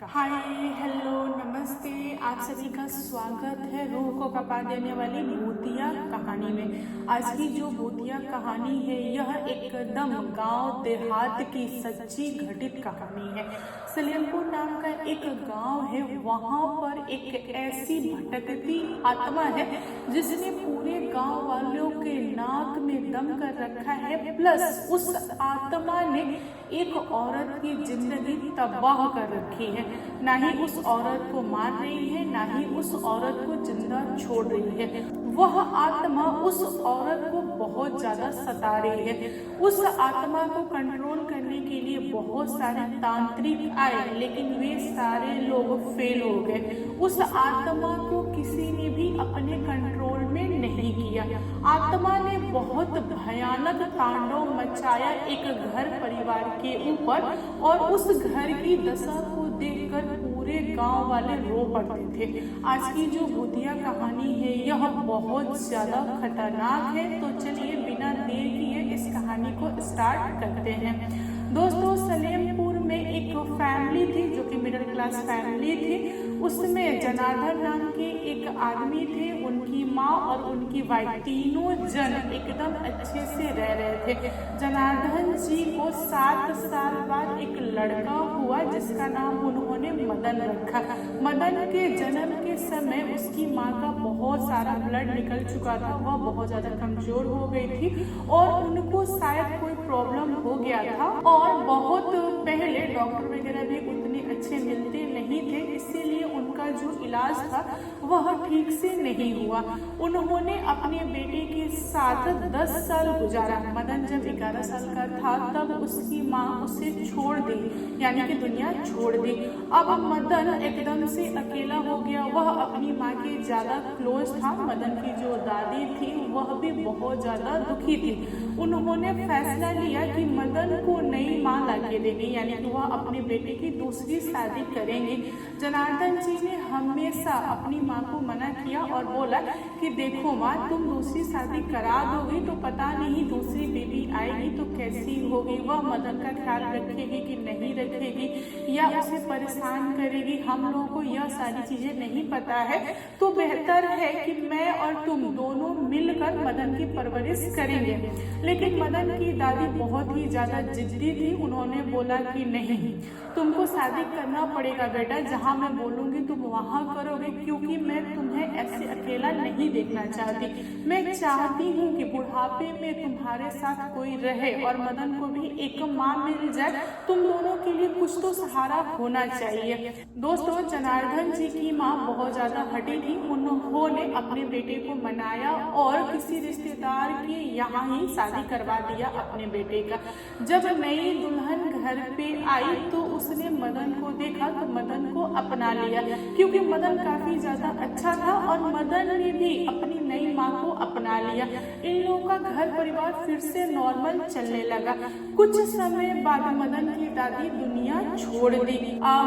Hi hello नमस्ते, आप सभी का स्वागत है रूह को कपा देने वाली भूतिया कहानी में। आज की जो भूतिया कहानी है यह एकदम गांव देहात की सच्ची घटित कहानी है। सलेमपुर नाम का एक गांव है, वहां पर एक ऐसी भटकती आत्मा है जिसने पूरे गांव वालों के नाक में दम कर रखा है। प्लस उस आत्मा ने एक औरत की जिंदगी तबाह कर रखी है। ना ही उस औरत को मार रही है, ना ही उस औरत को जिंदा छोड़ रही है। वह आत्मा उस औरत को बहुत ज्यादा सता रही है। उस आत्मा को कंट्रोल करने के लिए बहुत सारे तांत्रिक आए, लेकिन वे सारे लोग फेल हो गए। उस आत्मा को किसी ने भी अपने कंट्रोल में नहीं किया। आत्मा ने बहुत भयानक तांडव मचाया एक घर परिवार के ऊपर, और उस घर की दशा को देखकर पूरे गांव वाले रो पड़ते थे। आज की जो भूतिया कहानी है यह बहुत ज्यादा खतरनाक है, तो चलिए बिना देर किए इस कहानी को स्टार्ट करते हैं। दोस्तों, सलेमपुर में एक फैमिली थी जो कि मिडिल क्लास फैमिली थी। उसमें जनार्दन नाम के एक आदमी थे, उनकी माँ और उनकी वाइफ, तीनों जन एकदम अच्छे से रह रहे थे। जनार्दन जी को 7 साल बाद एक लड़का हुआ जिसका नाम उन्होंने मदन रखा। मदन के जन्म के समय उसकी माँ का बहुत सारा ब्लड निकल चुका था, वह बहुत ज्यादा कमजोर हो गई थी और उनको शायद कोई प्रॉब्लम हो गया था, और बहुत पहले डॉक्टर वगैरह भी उतने अच्छे मिलते नहीं थे, इसीलिए उनका जो इलाज था वह ठीक से नहीं हुआ। उन्होंने अपने बेटे के साथ 10 साल गुजारा। मदन जब 11 साल का था तब उसकी माँ उसे छोड़ दी, यानी कि दुनिया छोड़ दी। अब मदन एकदम से अकेला हो गया। वह अपनी माँ के ज्यादा क्लोज था। मदन की जो दादी थी वह भी बहुत ज्यादा दुखी थी। उन्होंने फैसला लिया कि मदन को नई माँ लाके देंगे, यानी कि वह अपने बेटे की दूसरी शादी करेंगे। जनार्दन जी ने हमेशा अपनी माँ को मना किया और बोला कि देखो माँ, तुम दूसरी शादी करा दोगी तो पता नहीं दूसरी बेबी आएगी तो कैसी होगी, वह मदन का ख्याल रखेगी कि नहीं रखेगी, या उसे परेशान करेगी। हम लोगों को यह सारी चीजें नहीं पता है, तो बेहतर है कि मैं और तुम दोनों मिलकर मदन की परवरिश करेंगे। लेकिन मदन की दादी बहुत ही ज्यादा जिद्दी थी। उन्होंने बोला कि नहीं, तुमको शादी करना पड़ेगा बेटा, जहाँ मैं बोलूंगी तुम वहाँ करोगे, क्योंकि मैं तुम्हें ऐसे अकेला नहीं देखना चाहती। मैं चाहती हूँ कि बुढ़ापे में तुम्हारे साथ कोई रहे और मदन को भी एक माँ मिल जाए। तुम दोनों के लिए कुछ तो सहारा होना चाहिए। दोस्तों, जनार्दन जी की माँ बहुत ज्यादा हटी थी। उन्होंने अपने बेटे को मनाया और किसी रिश्तेदार के यहाँ ही शादी करवा दिया अपने बेटे का। जब नई दुल्हन घर पे आई तो उसने मदन को देखा तो मदन को अपना लिया, क्योंकि मदन काफी ज्यादा अच्छा था और मदन ने भी अपनी नई माँ को अपना लिया। इन लोगों का घर परिवार फिर से नॉर्मल चलने लगा। कुछ समय बाद मदन की दादी दुनिया छोड़ दी।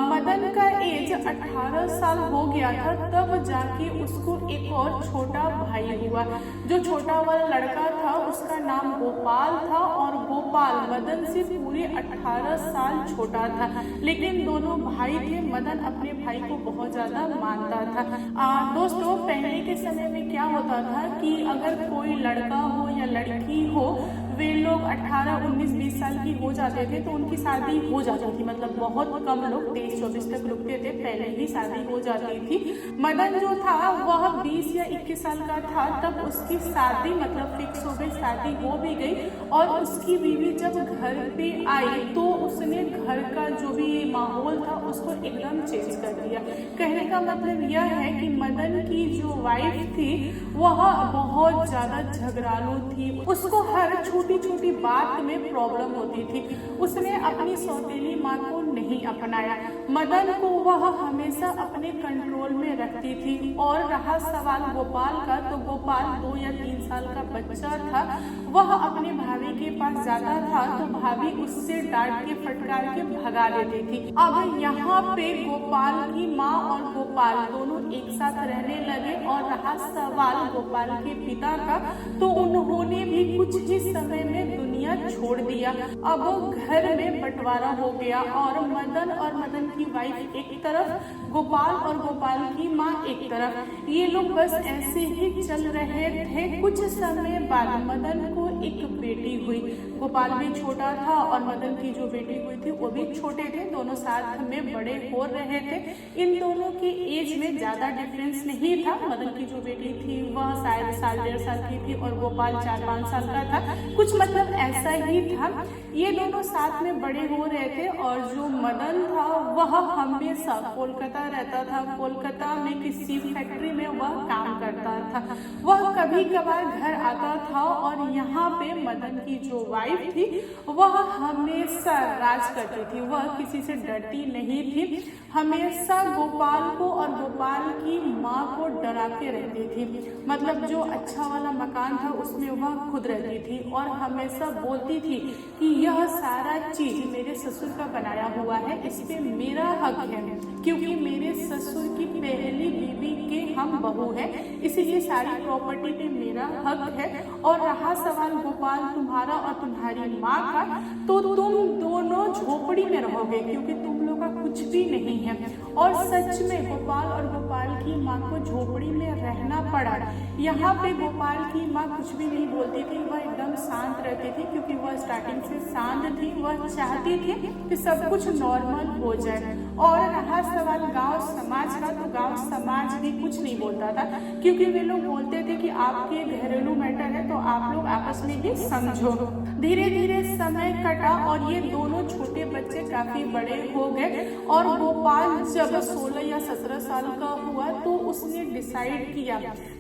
मदन का एज 18 साल हो गया था, तब जाके उसको एक और छोटा भाई हुआ। जो छोटा वाला लड़का था उसका नाम गोपाल था, और गोपाल मदन से पूरे 18 साल छोटा था, लेकिन दोनों भाई थे। मदन अपने भाई को बहुत ज्यादा मानता था। दोस्तों, पहले के समय में क्या होता था कि अगर कोई लड़का हो या लड़की हो, वे लोग 18, 19, 20 साल की हो जाते थे तो उनकी शादी हो जाती थी। मतलब बहुत कम लोग 23-24 तक रुकते थे, पहले ही शादी हो जाती थी। मदन जो था वह 20 या 21 साल का था तब उसकी शादी मतलब फिक्स हो गई, शादी हो भी गई। और उसकी बीवी जब घर पे आई तो उसने घर का जो भी माहौल था उसको एकदम चेंज कर दिया। कहने का मतलब यह है कि मदन की जो वाइफ थी वह बहुत ज्यादा झगड़ालू थी। उसको हर छोटी छोटी बात में प्रॉब्लम होती थी। उसने अपनी सौतेली माँ को नहीं अपनाया। मदन को वह हमेशा अपने कंट्रोल में रखती थी। और रहा सवाल गोपाल का, तो गोपाल 2 या 3 साल का बच्चा था। वह अपने भाभी के पास जाता था तो भाभी उससे डांट के फटकार के भगा देती थी। अब यहाँ पे गोपाल की माँ और गोपाल दोनों एक साथ रहने लगे। और रहा सवाल गोपाल के पिता का, तो उन्होंने भी कुछ ही समय में दुनिया छोड़ दिया। अब घर में बंटवारा हो गया और मदन और मदन की वाइफ एक तरफ, गोपाल और गोपाल की माँ एक तरफ। ये लोग बस ऐसे ही चल रहे थे। कुछ समय बाद मदन को एक बेटी हुई। गोपाल भी छोटा था और मदन की जो बेटी हुई थी वो भी छोटे थे, दोनों साथ में बड़े हो रहे थे। इन दोनों की एज में ज्यादा डिफरेंस नहीं था। मदन की जो बेटी थी वह शायद 1.5 साल की थी और गोपाल 4-5 साल का था, कुछ मतलब ऐसा ही था। ये दोनों साथ में बड़े हो रहे थे और जो मदन था वह हमेशा कोलकाता रहता था। कोलकाता में किसी फैक्ट्री में वह काम करता था। वह कभी कभार घर आता था और यहाँ पे मदन की जो वाइफ थी वह हमेशा राज करती थी। वह किसी से डरती नहीं थी, हमेशा गोपाल को और गोपाल की माँ को डरा के रहती थी। मतलब जो अच्छा वाला मकान था उसमें वह खुद रहती थी और हमेशा बोलती थी कि यह सारा चीज मेरे ससुर का बनाया हुआ है, इस पे मेरा हक है क्योंकि मेरे ससुर की पहली बीवी के हम बहू है, इसीलिए सारी प्रॉपर्टी पे मेरा हक है। और रहा सवाल गोपाल तुम्हारा और तुम्हारी माँ का, तो तुम दोनों झोपड़ी में रहोगे क्योंकि तुम लोग का कुछ भी नहीं है। और सच में गोपाल और गोपाल की माँ को झोपड़ी में रहना पड़ा। यहाँ पे गोपाल की माँ कुछ भी नहीं बोलती थी, वह एकदम शांत रहती थी क्योंकि वह स्टार्टिंग से शांत थी। वह चाहती थी कि सब कुछ नॉर्मल हो जाए। और रहा सवाल गांव समाज का, तो गांव समाज भी कुछ नहीं बोलता था क्योंकि वे लोग बोलते थे कि आपके घरेलू मैटर है तो आप लोग आपस में ही समझो। धीरे धीरे समय कटा और ये दोनों छोटे बच्चे काफी बड़े हो गए और गोपाल जब 16 या 17 साल का हुआ तो उसने डिसाइड किया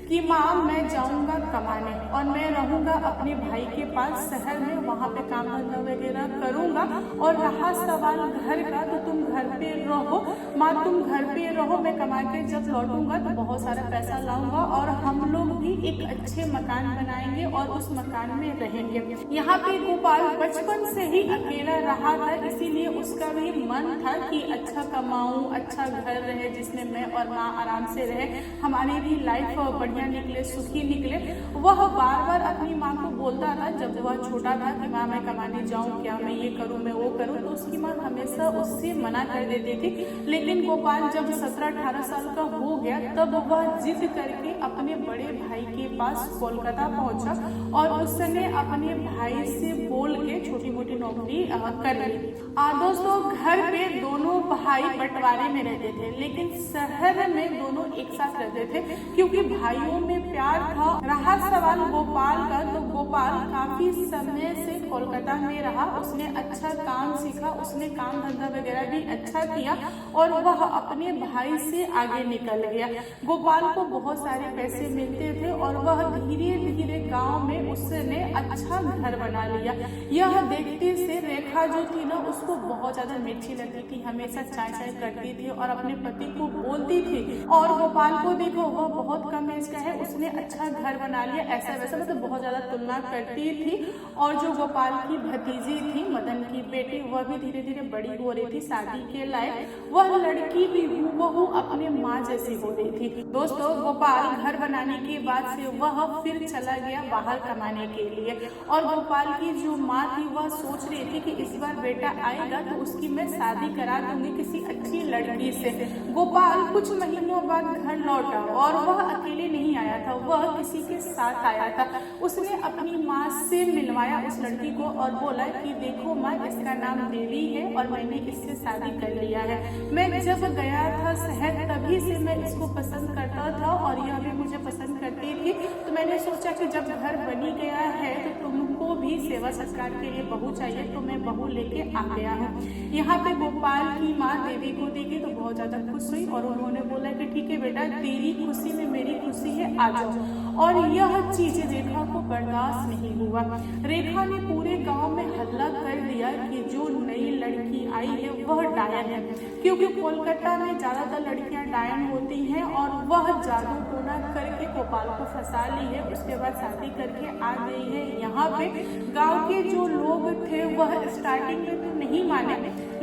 कि माँ मैं जाऊंगा कमाने और मैं रहूंगा अपने भाई के पास शहर में, वहाँ पे काम धंधा वगैरह करूंगा। और रहा सवाल घर का, तो तुम घर पे रहो माँ, तुम घर पे रहो, मैं कमा के जब लौटूंगा तो बहुत सारा पैसा लाऊंगा और हम लोग भी एक अच्छे मकान बनाएंगे और उस मकान में रहेंगे। यहाँ पे गोपाल बचपन से ही अकेला रहा था, इसीलिए उसका भी मन था कि अच्छा कमाऊं, अच्छा घर रहे जिसमें मैं और माँ आराम से रहे, हमारी भी लाइफ बढ़िया निकले, सुखी निकले। वह बार बार अपनी माँ को बोलता था जब वह छोटा था कि माँ मैं कमाने जाऊँ क्या, मैं ये करूँ मैं वो करूँ, तो उसकी माँ हमेशा उससे मना कर देती थी। लेकिन गोपाल जब 17-18 साल का हो गया तब वह जिद करके अपने बड़े भाई के पास कोलकाता पहुंचा और उसने अपने भाई से बोल के छोटी मोटी नौकरी कर ली। दोस्तों घर पे दोनों भाई बंटवारे में रहते थे लेकिन शहर में दोनों एक साथ रहते थे क्योंकि भाइयों में प्यार था। रहा सवाल गोपाल का, तो गोपाल काफी समय से कोलकाता में रहा, उसने अच्छा काम सीखा, उसने काम धंधा वगैरह भी अच्छा किया और वह अपने भाई से आगे निकल गया। गोपाल को बहुत सारे पैसे मिलते थे और वह धीरे धीरे गांव में उसने अच्छा घर बना लिया। यह देखते से रेखा जो थी ना उसको बहुत ज्यादा मिर्ची लगती थी, हमेशा चाय चाय करती थी और अपने पति को बोलती थी। और गोपाल को देखो वह बहुत कम एज का है, उसने अच्छा घर बना लिया, ऐसा वैसा मतलब बहुत ज्यादा तुलना करती थी। और जो गोपाल की भतीजी थी मदन की बेटी, वह भी धीरे धीरे बड़ी हो रही थी शादी के लायक, वह लड़की भी हूबहू अपने माँ जैसी हो रही थी। दोस्तों गोपाल घर बनाने के बाद से वह फिर चला गया बाहर कमाने के लिए और गोपाल की जो माँ थी वह सोच रही थी कि इस बार बेटा आएगा तो उसकी मैं शादी करा दूंगी किसी अच्छी लड़की से। गोपाल कुछ महीनों बाद घर लौटा और वह अकेले नहीं आया था, वह किसी के साथ आया था। उसने अपनी माँ से मिलवाया उस लड़की को और बोला कि देखो माँ इसका नाम देवी है और मैंने इससे शादी कर लिया है। मैं जब गया था शहर तभी से मैं इसको पसंद करता था और यह भी मुझे पसंद करती थी, तो मैंने सोचा कि जब घर बनी गया है तो तुमको भी सेवा सत्कार के लिए बहू चाहिए, तो मैं बहू लेके आ गया हूँ। यहाँ पे गोपाल की माँ देवी को देखी तो बहुत ज्यादा खुश हुई और उन्होंने बोला कि ठीक है बेटा तेरी खुशी में मेरी खुशी है, आ जाओ। और यह चीज रेखा को बर्दाश्त नहीं हुआ। रेखा ने पूरे गांव में हल्ला कर दिया कि जो नई लड़की आई है वह डायन है, क्योंकि कोलकाता में ज्यादातर लड़कियां डायन होती हैं और वह जादू टोना करके गोपाल को फंसा ली है, उसके बाद शादी करके आ गई है। यहाँ पे गांव के जो लोग थे वह स्टार्टिंग में तो नहीं माने,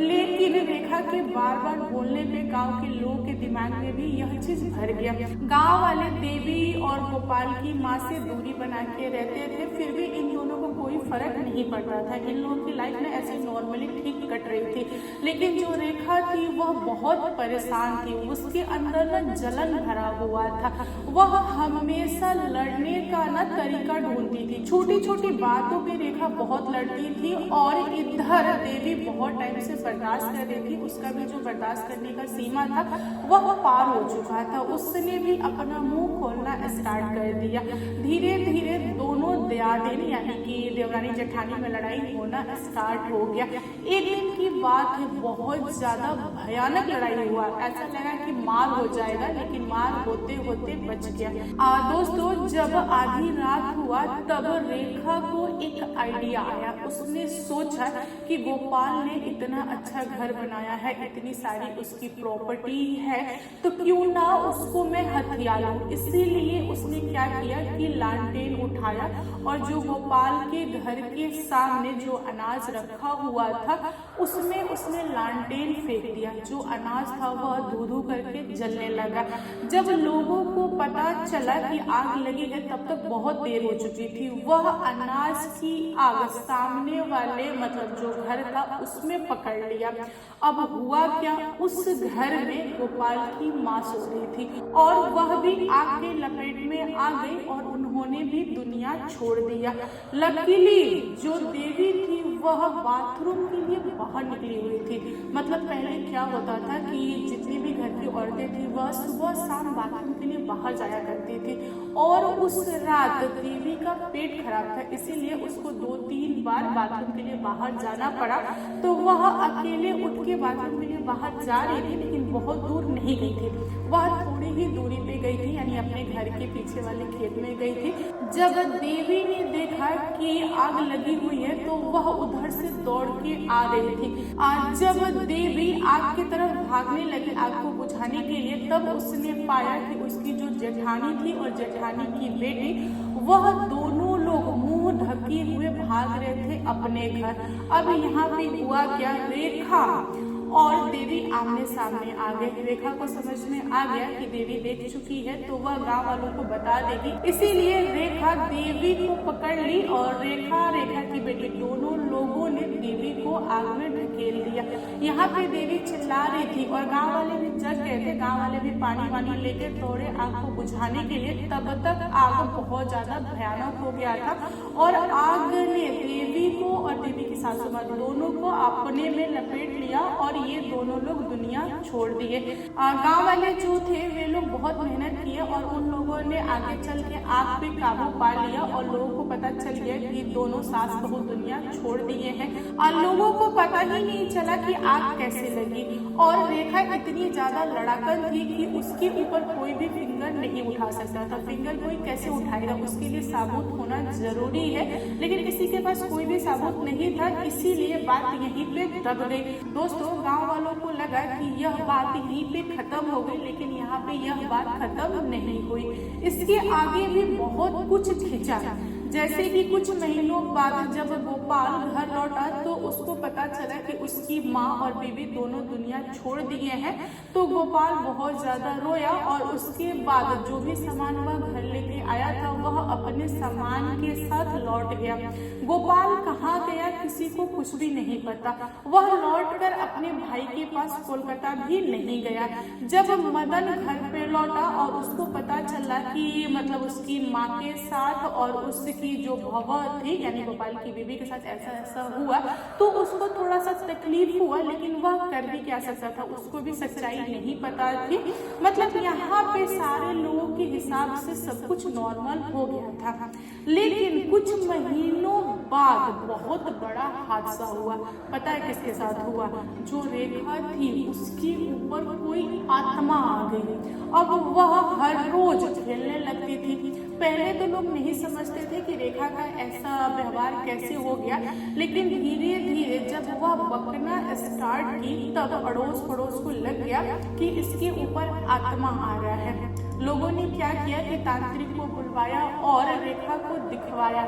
लेकिन रेखा के बार बार बोलने पे गांव के लोगों के दिमाग में भी यह चीज भर गया। गांव वाले देवी और गोपाल की माँ से दूरी बना के रहते थे, फिर भी इन दोनों को कोई फर्क नहीं पड़ता था। इन लोगों की लाइफ में ऐसे नॉर्मली ठीक कट रही थी। लेकिन जो रेखा थी वह बहुत परेशान थी, उसके अंदर न जलन भरा हुआ था। वह हमेशा लड़ने का न तरीका ढूंढती थी। छोटी छोटी बातों पे रेखा बहुत लड़ती थी और इधर देवी बहुत टाइम से बर्दाश्त कर रही थी। उसका भी जो बर्दाश्त करने का सीमा था वह पार हो चुका था। उसने भी अपना मुंह खोलना स्टार्ट कर दिया। धीरे धीरे दोनों दयादिन यानी कि देवरानी जेठानी में लड़ाई होना स्टार्ट हो गया। एक दिन की बात है, बहुत ज्यादा भयानक लड़ाई हुआ। ऐसा लगा कि मार हो जाएगा, लेकिन मार होते होते बच गया। दोस्तों, जब आधी रात हुआ तब रेखा को एक आइडिया आया। उसने सोचा कि गोपाल ने इतना अच्छा घर बनाया है, इतनी सारी उसकी प्रॉपर्टी है, तो क्यों ना उसको मैं हथिया लूं। इसीलिए उसने क्या किया कि लालटेन उठाया और जो गोपाल के घर के सामने जो अनाज रखा हुआ था उसमें उसने लालटेन फेंक दिया। जो अनाज था वह धू धू करके जलने लगा। जब लोगों को पता चला कि आग लगी है तब तक बहुत देर हो चुकी थी। वह अनाज की आग सामने वाले मतलब जो घर था उसमें पकड़ लिया। अब हुआ क्या, उस घर में गोपाल की माँ सो रही थी और वह भी आग के लपेट में आ गई और उन्होंने भी दुनिया छोड़ दिया। लकीली जो देवी थी वह बाथरूम के लिए बाहर निकली हुई थी। मतलब पहले क्या होता था कि जितनी भी घर की औरतें थी वह सुबह शाम बाथरूम के लिए बाहर जाया करती थी और उस रात देवी का पेट खराब था, इसीलिए उसको 2-3 बार बाथरूम के लिए बाहर जाना पड़ा। तो वह अकेले उठ के बाथरूम के लिए बाहर जा रही थी, लेकिन बहुत दूर नहीं गई थी। वह थोड़ी ही दूरी पे गई थी, यानी अपने घर के पीछे वाले खेत में गई थी। जब देवी ने देखा कि आग लगी हुई है तो वह उधर से दौड़ के आ रही थी। जब देवी आग की तरफ भागने लगी आग को बुझाने के लिए, तब उसने पाया कि उसकी जो जेठानी थी और जेठानी की बेटी वह दोनों लोग मुंह ढके हुए भाग रहे थे अपने घर। अब यहाँ पे हुआ क्या, रेखा और देवी आमने सामने आ गए। रेखा को समझ में आ गया कि देवी देख चुकी है तो वह गांव वालों को बता देगी, इसीलिए रेखा देवी को पकड़ ली और रेखा की बेटी दोनों लोगों ने देवी को आग में ढकेल दिया। यहाँ पे देवी चिल्ला रही थी और गांव वाले भी जग गए थे। गांव वाले भी पानी वानी लेके दौड़े आग को बुझाने के लिए। तब तक आग बहुत ज्यादा भयानक हो गया था और आग ने देवी को और देवी की सासू माँ दोनों को अपने में लपेट लिया और ये दोनों लोग दुनिया छोड़ दिए। गांव वाले जो थे वे लोग बहुत मेहनत किए और उन लोगों ने आगे चल के आग पे काबू पा लिया और लोगों को पता चल गया कि दोनों सास बहू दुनिया छोड़ दिए हैं। और लोगों को पता ही नहीं चला कि आग कैसे लगी। और रेखा इतनी ज्यादा लड़ाकन थी कि उसके ऊपर कोई भी फिंगर नहीं उठा सकता था। फिंगर कोई कैसे उठाएगा, उसके लिए साबुत होना जरूरी है, लेकिन किसी के पास कोई भी साबुत नहीं था, इसीलिए बात यहीं पे दब गई। दोस्तों, गांव वालों को लगा कि यह बात यहीं पे खत्म हो गई, लेकिन यहाँ पे यह बात खत्म नहीं हुई। इसके आगे भी बहुत कुछ खिंचा। जैसे कि कुछ महीनों बाद जब गोपाल घर लौटा तो उसको पता चला कि उसकी माँ और बीवी दोनों दुनिया छोड़ दिए हैं। तो गोपाल बहुत ज्यादा रोया और उसके बाद जो भी सामान वह घर लेके आया था वह अपने सामान के साथ लौट गया। गोपाल कहाँ गया किसी को कुछ भी नहीं पता। वह लौटकर अपने भाई के पास कोलकाता भी नहीं गया। जब मदन घर पे लौटा और उसको पता चला कि मतलब उसकी माँ के साथ और उसकी जो भव थी यानी गोपाल की बीवी के साथ ऐसा ऐसा हुआ, तो उसको थोड़ा सा तकलीफ हुआ, लेकिन वह कर भी क्या सकता था, उसको भी सच्चाई नहीं पता थी। मतलब यहाँ पे सारे लोगों के हिसाब से सब कुछ नॉर्मल हो गया था। लेकिन कुछ महीनों बाद बहुत बड़ा हादसा हुआ। पता है किसके साथ हुआ? जो रेखा थी उसके ऊपर कोई आत्मा आ गई। अब वह हर रोज खेलने लगती थी। पहले तो लोग नहीं समझते थे कि रेखा का ऐसा व्यवहार कैसे हो गया, लेकिन धीरे धीरे जब वह बकना स्टार्ट की तब अड़ोस पड़ोस को लग गया कि इसके ऊपर आत्मा आ रहा है। लोगों ने क्या किया कि तांत्रिक को बुलवाया और रेखा को दिखवाया।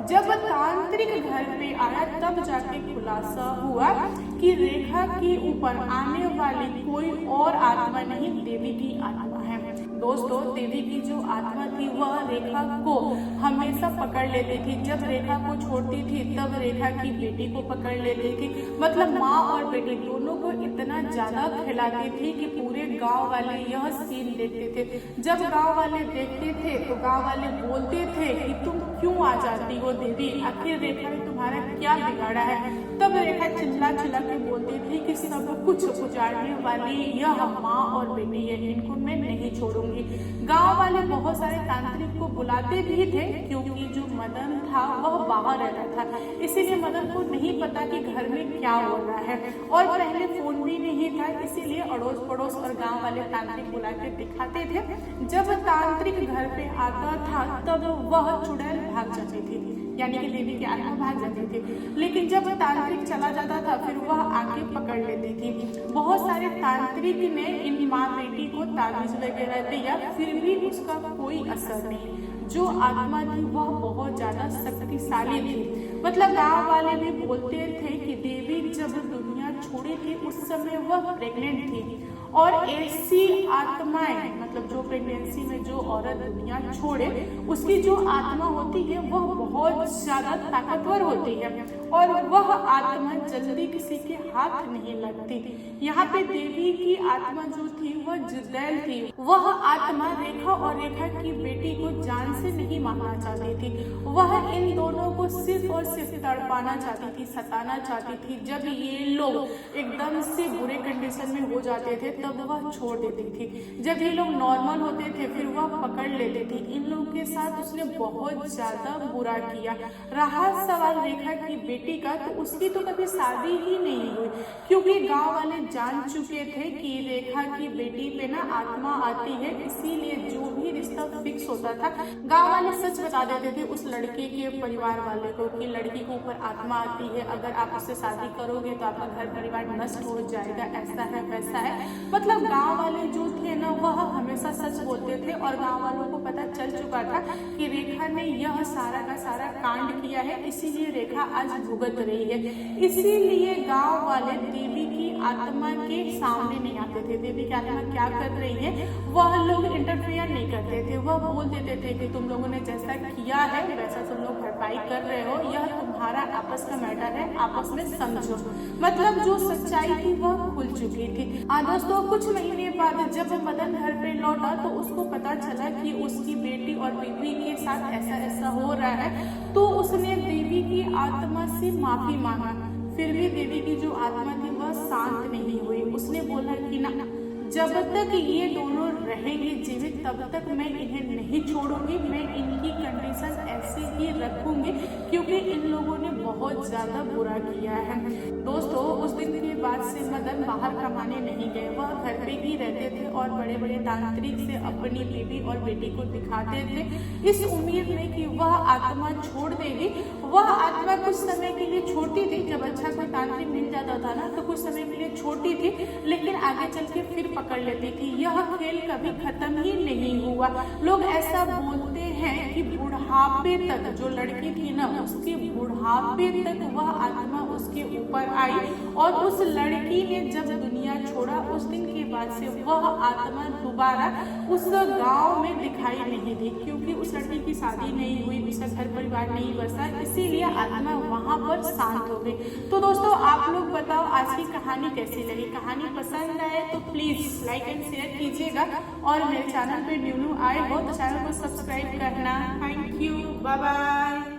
जब तांत्रिक घर पे आया तब जाके खुलासा हुआ कि रेखा के ऊपर आने वाली कोई और आत्मा नहीं, देवी की आत्मा है। दोस्तों, देवी की जो आत्मा थी वह रेखा को हमेशा पकड़ लेती थी। जब रेखा को छोड़ती थी तब रेखा की बेटी को पकड़ लेती थी। मतलब माँ और बेटी दोनों को इतना ज्यादा खिलाती थी कि पूरे गांव वाले यह सीन देखते थे। जब गांव वाले देखते थे तो गांव वाले बोलते थे कि तुम क्यों आ जाती हो देवी, आखिर रेखा ने तुम्हारा क्या बिगाड़ा है। तब रेखा चिल्ला चिल्ला के बोलती थी कि सब कुछ उजाड़ने वाली यह माँ और बेटी है, इनको मैं नहीं छोड़ूंगी। गांव वाले बहुत सारे तांत्रिक को बुलाते भी थे क्योंकि जो मदन था वह बाहर रहता था, इसीलिए मदन को नहीं पता कि घर में क्या हो रहा है। और पहले फोन भी नहीं था, इसीलिए अड़ोस पड़ोस और गांव वाले तांत्रिक बुला के दिखाते थे। जब तांत्रिक घर पे आता था तब वह चुड़ैल भाग जाती थी, यानी कि देवी की आत्मा भाग जाती थी। लेकिन जब तांत्रिक चला जाता था फिर वह आके पकड़ लेती थी। बहुत सारे तांत्रिक ने इन माँ बेटी को ताबीज वगैरह दिया, फिर भी उसका कोई असर नहीं। जो आत्मा थी वह बहुत ज्यादा शक्तिशाली थी। मतलब गांव वाले भी बोलते थे कि देवी जब दुनिया छोड़ी थी उस समय वह प्रेग्नेंट थी, और ऐसी आत्माएं, मतलब जो प्रेगनेंसी में जो औरत दुनिया छोड़े उसकी जो आत्मा होती है वह बहुत ज्यादा ताकतवर होती है और वह आत्मा जल्दी किसी के हाथ नहीं लगती। यहाँ पे देवी की आत्मा जो थी वह जुदैल थी। वह आत्मा रेखा और रेखा की बेटी को जान से नहीं मारना चाहती थी, वह इन दोनों को सिर्फ और सिर्फ तड़पाना चाहती थी, सताना चाहती थी। जब ये लोग एकदम से बुरे कंडीशन में हो जाते थे तब वह छोड़ देती थी। जब ये लोग नॉर्मल होते थे फिर वह पकड़ लेती थी। इन लोगों के साथ उसने बहुत ज्यादा बुरा किया। रहा सवाल रेखा की बेटी का, तो उसकी तो कभी शादी ही नहीं हुई क्योंकि गांव वाले जान चुके थे कि रेखा की बेटी पे ना आत्मा आती है, इसीलिए जो भी रिश्ता फिक्स होता था गांव वाले सच बता देते थे उस लड़के के परिवार वाले को कि लड़की के ऊपर आत्मा आती है, अगर आप उससे शादी करोगे तो आपका घर परिवार नष्ट हो जाएगा, ऐसा है वैसा है। मतलब गांव वाले जो थे ना वह हमेशा सच बोलते थे और गांव वालों को पता चल चुका था कि रेखा ने यह सारा का सारा कांड किया है, इसीलिए रेखा आज भुगत रही है। इसीलिए गांव वाले देवी की आत्मा के सामने नहीं आते थे। देवी की आत्मा क्या कर रही है वह लोग इंटरफेयर नहीं करते थे। वह बोल देते थे कि तुम लोगों ने जैसा किया है वैसा तुम लोग भरपाई कर रहे हो, यह तुम्हारा आपस का मैटर है, आपस में समझो। मतलब जो सच्चाई थी वह खुल चुकी थी। दोस्तों, कुछ महीने बाद जब मदन घर पे लौटा तो उसको पता चला कि उसकी बेटी और बीवी के साथ ऐसा ऐसा हो रहा है, तो उसने देवी की आत्मा से माफी मांगा। फिर भी देवी की जो आत्मा थी वह शांत नहीं हुई। उसने बोला कि ना, जब तक ये दोनों रहेंगे जीवित तब तक मैं इन्हें नहीं छोड़ूंगी, मैं इनकी कंडीशन ऐसे ही रखूंगी क्योंकि इन लोगों ने बहुत ज्यादा बुरा किया है। दोस्तों, उस दिन के बाद से मदन बाहर कमाने नहीं गए, वह घर पे ही रहते थे और बड़े बड़े तांत्रिक से अपनी बीवी और बेटी को दिखाते थे इस उम्मीद में कि वह आत्मा छोड़ देगी। वह आत्मा कुछ समय के लिए छोड़ती थी, जब अच्छा कोई तांत्रिक मिल जाता था ना तो कुछ समय के लिए छोड़ती थी, लेकिन आगे चल के फिर पकड़ लेती थी। यह खेल कभी खत्म ही नहीं हुआ। लोग ऐसा बोलते हैं कि बुढ़ापे तक जो लड़की थी ना उसके बुढ़ापे तक वह आत्मा उसके ऊपर आई और उस लड़की ने जब दुनिया छोड़ा उस दिन के बाद से वह आत्मा दोबारा उस गांव में दिखाई नहीं दी क्योंकि उस लड़की की शादी नहीं हुई, उसका घर परिवार नहीं बसा, इसीलिए आत्मा वहां पर शांत हो गई। तो दोस्तों, आप लोग बताओ आज की कहानी कैसी लगी? कहानी पसंद आए तो प्लीज लाइक एंड शेयर कीजिएगा और मेरे चैनल पे न्यू आए हो तो चैनल को सब्सक्राइब करना। Thank you, bye bye.